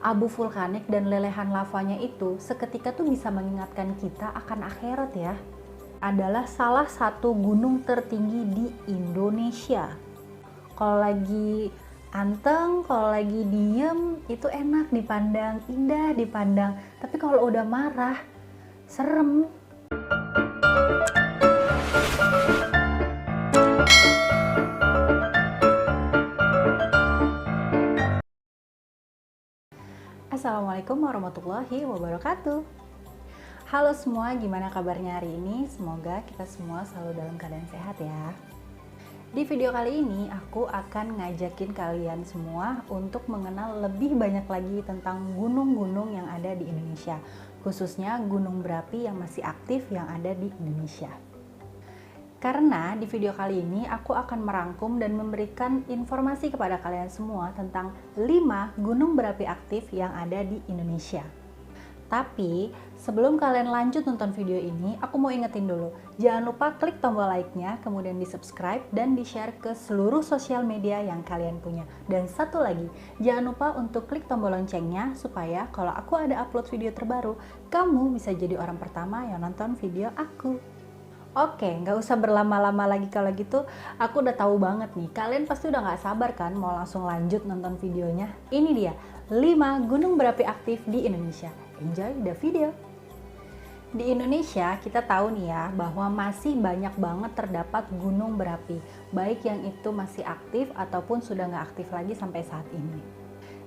Abu vulkanik dan lelehan lavanya itu seketika tuh bisa mengingatkan kita akan akhirat ya. Adalah salah satu gunung tertinggi di Indonesia. Kalau lagi anteng, kalau lagi diem, itu enak dipandang, indah dipandang. Tapi kalau udah marah, serem. Assalamualaikum warahmatullahi wabarakatuh. Halo semua, gimana kabarnya hari ini? Semoga kita semua selalu dalam keadaan sehat ya. Di video kali ini aku akan ngajakin kalian semua untuk mengenal lebih banyak lagi tentang gunung-gunung yang ada di Indonesia, khususnya gunung berapi yang masih aktif yang ada di Indonesia. Karena di video kali ini aku akan merangkum dan memberikan informasi kepada kalian semua tentang 5 gunung berapi aktif yang ada di Indonesia. Tapi sebelum kalian lanjut nonton video ini, aku mau ingetin dulu, jangan lupa klik tombol like-nya, kemudian di subscribe dan di share ke seluruh sosial media yang kalian punya. Dan satu lagi, jangan lupa untuk klik tombol loncengnya supaya kalau aku ada upload video terbaru, kamu bisa jadi orang pertama yang nonton video aku. Oke, nggak usah berlama-lama lagi kalau gitu, aku udah tahu banget nih, kalian pasti udah nggak sabar kan mau langsung lanjut nonton videonya. Ini dia, 5 gunung berapi aktif di Indonesia. Enjoy the video! Di Indonesia, kita tahu nih ya, bahwa masih banyak banget terdapat gunung berapi, baik yang itu masih aktif ataupun sudah nggak aktif lagi sampai saat ini.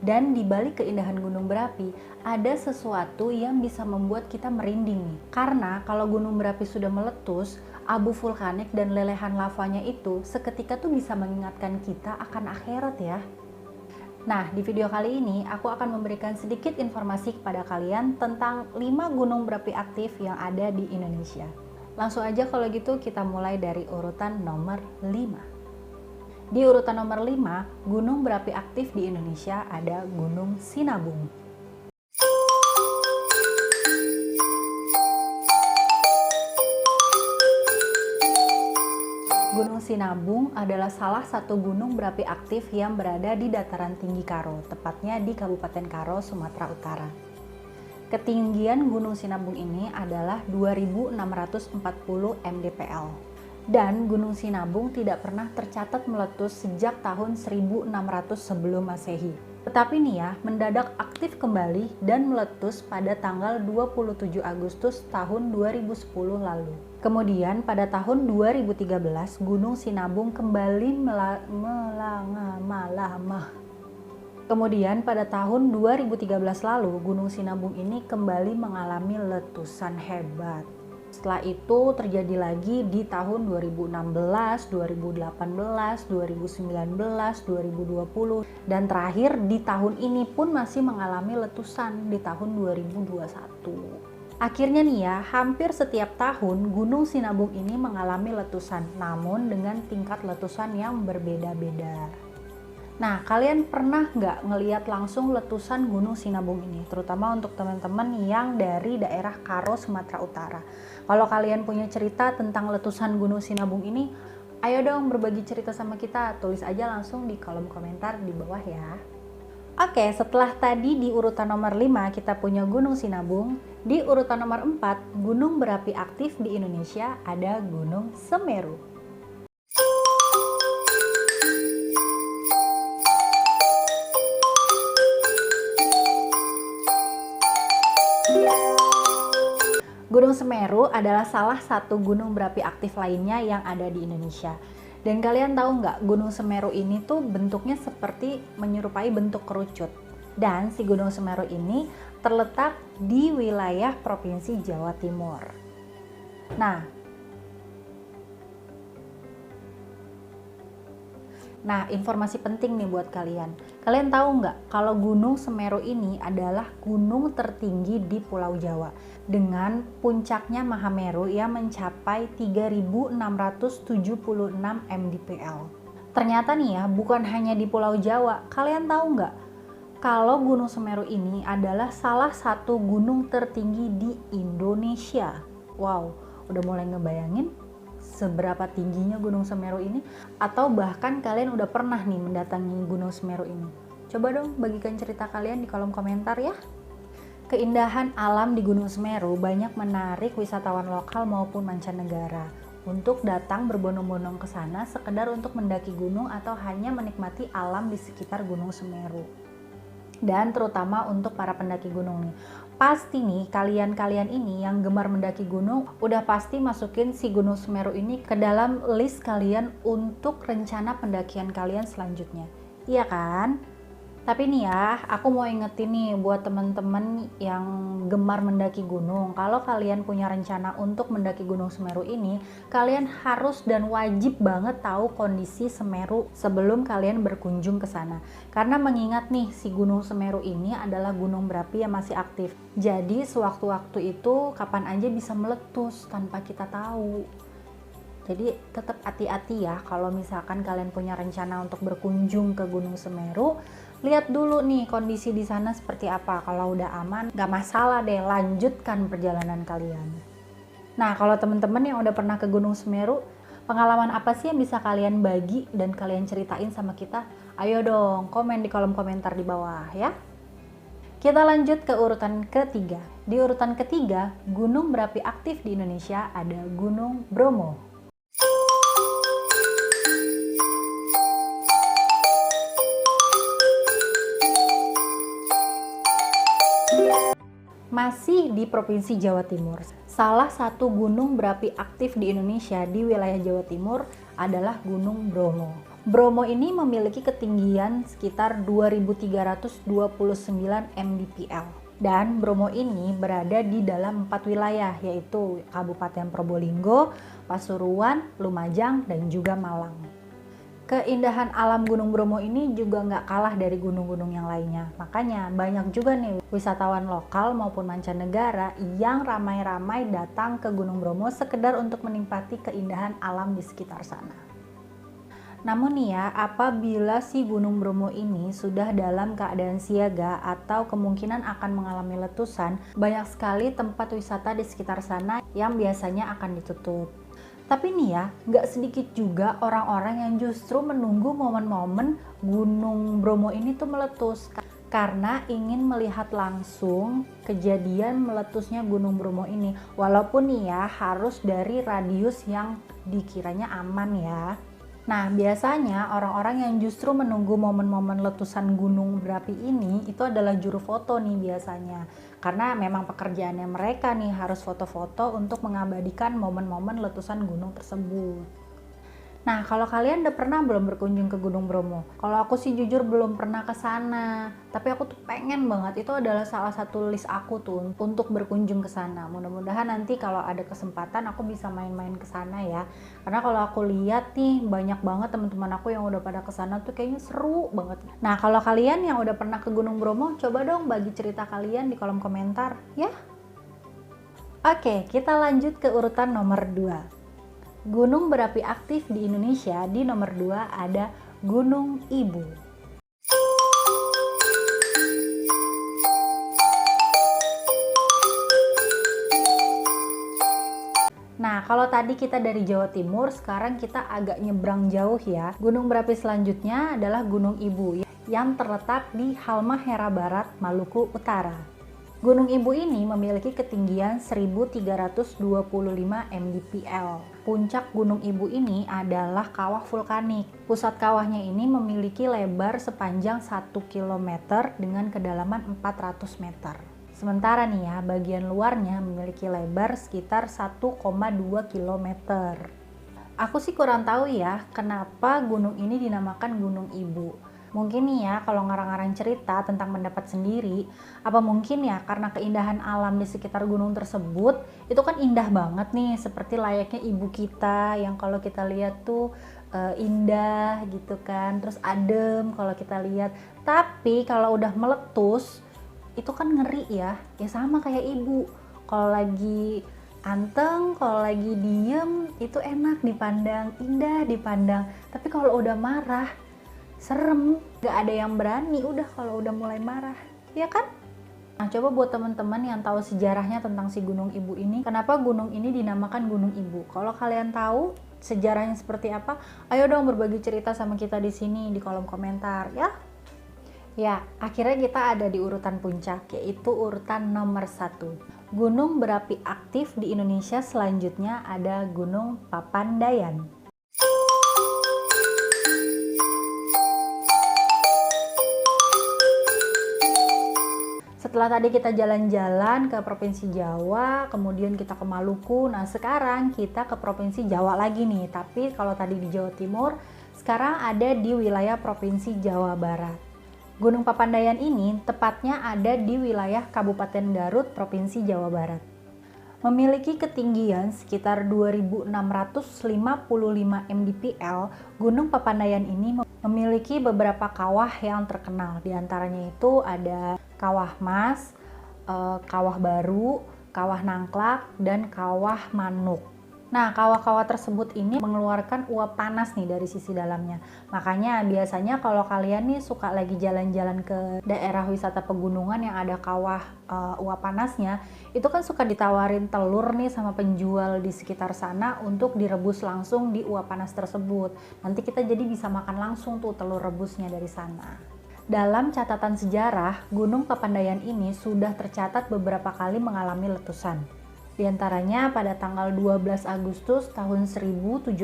Dan di balik keindahan gunung berapi, ada sesuatu yang bisa membuat kita merinding nih. Karena kalau gunung berapi sudah meletus, abu vulkanik dan lelehan lavanya itu seketika tuh bisa mengingatkan kita akan akhirat ya. Nah, di video kali ini aku akan memberikan sedikit informasi kepada kalian tentang 5 gunung berapi aktif yang ada di Indonesia. Langsung aja kalau gitu kita mulai dari urutan nomor 5. Di urutan nomor 5, gunung berapi aktif di Indonesia ada Gunung Sinabung. Gunung Sinabung adalah salah satu gunung berapi aktif yang berada di dataran tinggi Karo, tepatnya di Kabupaten Karo, Sumatera Utara. Ketinggian Gunung Sinabung ini adalah 2.640 mdpl. Dan Gunung Sinabung tidak pernah tercatat meletus sejak tahun 1600 sebelum Masehi. Tetapi nih ya, mendadak aktif kembali dan meletus pada tanggal 27 Agustus tahun 2010 lalu. Kemudian pada tahun 2013, Gunung Sinabung kembali Kemudian pada tahun 2013 lalu, Gunung Sinabung ini kembali mengalami letusan hebat. Setelah itu terjadi lagi di tahun 2016, 2018, 2019, 2020, dan terakhir di tahun ini pun masih mengalami letusan di tahun 2021. Akhirnya nih ya, hampir setiap tahun Gunung Sinabung ini mengalami letusan, namun dengan tingkat letusan yang berbeda-beda. Nah, kalian pernah nggak ngelihat langsung letusan Gunung Sinabung ini? Terutama untuk teman-teman yang dari daerah Karo, Sumatera Utara. Kalau kalian punya cerita tentang letusan Gunung Sinabung ini, ayo dong berbagi cerita sama kita. Tulis aja langsung di kolom komentar di bawah ya. Oke, setelah tadi di urutan nomor 5 kita punya Gunung Sinabung, di urutan nomor 4 gunung berapi aktif di Indonesia ada Gunung Semeru. Gunung Semeru adalah salah satu gunung berapi aktif lainnya yang ada di Indonesia. Dan kalian tahu nggak, Gunung Semeru ini tuh bentuknya seperti menyerupai bentuk kerucut. Dan si Gunung Semeru ini terletak di wilayah Provinsi Jawa Timur. Nah, informasi penting nih buat kalian. Kalian tahu nggak kalau Gunung Semeru ini adalah gunung tertinggi di Pulau Jawa dengan puncaknya Mahameru yang mencapai 3.676 mdpl. Ternyata nih ya, bukan hanya di Pulau Jawa. Kalian tahu nggak kalau Gunung Semeru ini adalah salah satu gunung tertinggi di Indonesia? Wow, udah mulai ngebayangin seberapa tingginya Gunung Semeru ini? Atau bahkan kalian udah pernah nih mendatangi Gunung Semeru ini? Coba dong bagikan cerita kalian di kolom komentar ya. Keindahan alam di Gunung Semeru banyak menarik wisatawan lokal maupun mancanegara untuk datang berbondong-bondong ke sana sekedar untuk mendaki gunung atau hanya menikmati alam di sekitar Gunung Semeru. Dan terutama untuk para pendaki gunung nih, pasti nih kalian-kalian ini yang gemar mendaki gunung udah pasti masukin si Gunung Semeru ini ke dalam list kalian untuk rencana pendakian kalian selanjutnya. Iya kan? Tapi nih ya, aku mau ingetin nih buat temen-temen yang gemar mendaki gunung. Kalau kalian punya rencana untuk mendaki Gunung Semeru ini, kalian harus dan wajib banget tahu kondisi Semeru sebelum kalian berkunjung ke sana. Karena mengingat nih, si Gunung Semeru ini adalah gunung berapi yang masih aktif. Jadi sewaktu-waktu itu kapan aja bisa meletus tanpa kita tahu. Jadi tetap hati-hati ya kalau misalkan kalian punya rencana untuk berkunjung ke Gunung Semeru. Lihat dulu nih kondisi di sana seperti apa. Kalau udah aman, gak masalah deh, lanjutkan perjalanan kalian. Nah, kalau teman-teman yang udah pernah ke Gunung Semeru, pengalaman apa sih yang bisa kalian bagi dan kalian ceritain sama kita? Ayo dong, komen di kolom komentar di bawah ya. Kita lanjut ke urutan ketiga. Di urutan ketiga, gunung berapi aktif di Indonesia ada Gunung Bromo. Masih di Provinsi Jawa Timur. Salah satu gunung berapi aktif di Indonesia di wilayah Jawa Timur adalah Gunung Bromo. Bromo ini memiliki ketinggian sekitar 2329 mdpl. Dan Bromo ini berada di dalam 4 wilayah, yaitu Kabupaten Probolinggo, Pasuruan, Lumajang, dan juga Malang. Keindahan alam Gunung Bromo ini juga nggak kalah dari gunung-gunung yang lainnya. Makanya banyak juga nih wisatawan lokal maupun mancanegara yang ramai-ramai datang ke Gunung Bromo sekedar untuk menikmati keindahan alam di sekitar sana. Namun nih ya, apabila si Gunung Bromo ini sudah dalam keadaan siaga atau kemungkinan akan mengalami letusan, banyak sekali tempat wisata di sekitar sana yang biasanya akan ditutup. Tapi nih ya, nggak sedikit juga orang-orang yang justru menunggu momen-momen Gunung Bromo ini tuh meletus karena ingin melihat langsung kejadian meletusnya Gunung Bromo ini. Walaupun nih ya, harus dari radius yang dikiranya aman ya. Nah, biasanya orang-orang yang justru menunggu momen-momen letusan gunung berapi ini itu adalah juru foto nih biasanya. Karena memang pekerjaannya mereka nih harus foto-foto untuk mengabadikan momen-momen letusan gunung tersebut. Nah, kalau kalian udah pernah belum berkunjung ke Gunung Bromo? Kalau aku sih jujur belum pernah ke sana, tapi aku tuh pengen banget. Itu adalah salah satu list aku tuh untuk berkunjung ke sana. Mudah-mudahan nanti kalau ada kesempatan aku bisa main-main ke sana ya. Karena kalau aku lihat nih banyak banget teman-teman aku yang udah pada ke sana tuh kayaknya seru banget. Nah, kalau kalian yang udah pernah ke Gunung Bromo, coba dong bagi cerita kalian di kolom komentar ya. Oke, kita lanjut ke urutan nomor 2. Gunung berapi aktif di Indonesia di nomor 2 ada Gunung Ibu. Nah, kalau tadi kita dari Jawa Timur, sekarang kita agak nyebrang jauh ya. Gunung berapi selanjutnya adalah Gunung Ibu yang terletak di Halmahera Barat, Maluku Utara. Gunung Ibu ini memiliki ketinggian 1325 mdpl. Puncak Gunung Ibu ini adalah kawah vulkanik. Pusat kawahnya ini memiliki lebar sepanjang 1 km dengan kedalaman 400 meter. Sementara nih ya, bagian luarnya memiliki lebar sekitar 1,2 km. Aku sih kurang tahu ya, kenapa gunung ini dinamakan Gunung Ibu. Mungkin nih ya, kalau ngarang-ngarang cerita tentang pendapat sendiri, apa mungkin ya karena keindahan alam di sekitar gunung tersebut, itu kan indah banget nih, seperti layaknya ibu kita yang kalau kita lihat tuh indah gitu kan, terus adem kalau kita lihat. Tapi kalau udah meletus, itu kan ngeri ya sama kayak ibu. Kalau lagi anteng, kalau lagi diem, itu enak dipandang, indah dipandang. Tapi kalau udah marah, serem, gak ada yang berani udah kalau udah mulai marah, ya kan? Nah, coba buat teman-teman yang tahu sejarahnya tentang si Gunung Ibu ini, kenapa gunung ini dinamakan Gunung Ibu? Kalau kalian tahu sejarahnya seperti apa, ayo dong berbagi cerita sama kita di sini di kolom komentar ya. Ya, akhirnya kita ada di urutan puncak, yaitu urutan nomor 1. Gunung berapi aktif di Indonesia selanjutnya ada Gunung Papandayan. Setelah tadi kita jalan-jalan ke Provinsi Jawa, kemudian kita ke Maluku, nah sekarang kita ke Provinsi Jawa lagi nih. Tapi kalau tadi di Jawa Timur, sekarang ada di wilayah Provinsi Jawa Barat. Gunung Papandayan ini tepatnya ada di wilayah Kabupaten Garut, Provinsi Jawa Barat. Memiliki ketinggian sekitar 2.655 mdpl, Gunung Papandayan ini memiliki beberapa kawah yang terkenal. Di antaranya itu ada Kawah Mas, Kawah Baru, Kawah Nangklak, dan Kawah Manuk. Nah, kawah-kawah tersebut ini mengeluarkan uap panas nih dari sisi dalamnya. Makanya biasanya kalau kalian nih suka lagi jalan-jalan ke daerah wisata pegunungan yang ada kawah uap panasnya, itu kan suka ditawarin telur nih sama penjual di sekitar sana untuk direbus langsung di uap panas tersebut. Nanti kita jadi bisa makan langsung tuh telur rebusnya dari sana. Dalam catatan sejarah, Gunung Papandayan ini sudah tercatat beberapa kali mengalami letusan. Di antaranya pada tanggal 12 Agustus tahun 1772,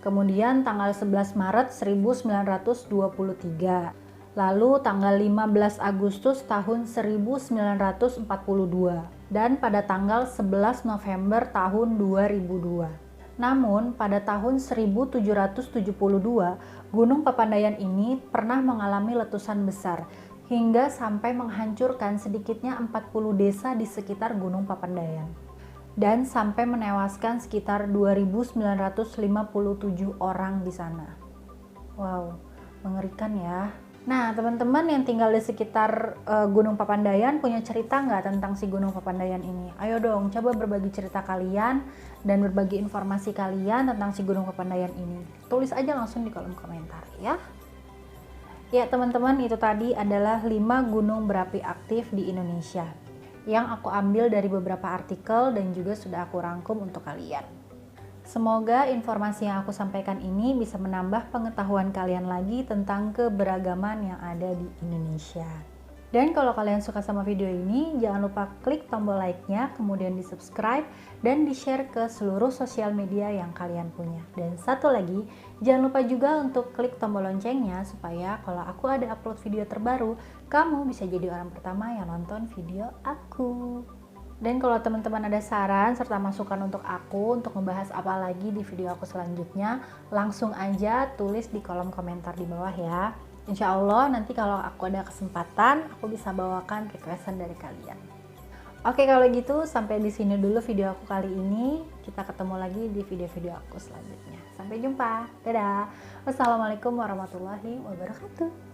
kemudian tanggal 11 Maret 1923, lalu tanggal 15 Agustus tahun 1942, dan pada tanggal 11 November tahun 2002. Namun pada tahun 1772, Gunung Papandayan ini pernah mengalami letusan besar hingga sampai menghancurkan sedikitnya 40 desa di sekitar Gunung Papandayan dan sampai menewaskan sekitar 2.957 orang di sana. Wow, mengerikan ya. Nah, teman-teman yang tinggal di sekitar Gunung Papandayan punya cerita nggak tentang si Gunung Papandayan ini? Ayo dong, coba berbagi cerita kalian dan berbagi informasi kalian tentang si Gunung Papandayan ini. Tulis aja langsung di kolom komentar ya. Ya teman-teman, itu tadi adalah 5 gunung berapi aktif di Indonesia yang aku ambil dari beberapa artikel dan juga sudah aku rangkum untuk kalian. Semoga informasi yang aku sampaikan ini bisa menambah pengetahuan kalian lagi tentang keberagaman yang ada di Indonesia. Dan kalau kalian suka sama video ini, jangan lupa klik tombol like-nya, kemudian di subscribe dan di share ke seluruh sosial media yang kalian punya. Dan satu lagi, jangan lupa juga untuk klik tombol loncengnya supaya kalau aku ada upload video terbaru, kamu bisa jadi orang pertama yang nonton video aku. Dan kalau teman-teman ada saran serta masukan untuk aku untuk membahas apa lagi di video aku selanjutnya, langsung aja tulis di kolom komentar di bawah ya. Insya Allah nanti kalau aku ada kesempatan, aku bisa bawakan requestan dari kalian. Oke, kalau gitu sampai di sini dulu video aku kali ini. Kita ketemu lagi di video-video aku selanjutnya. Sampai jumpa. Dadah. Wassalamualaikum warahmatullahi wabarakatuh.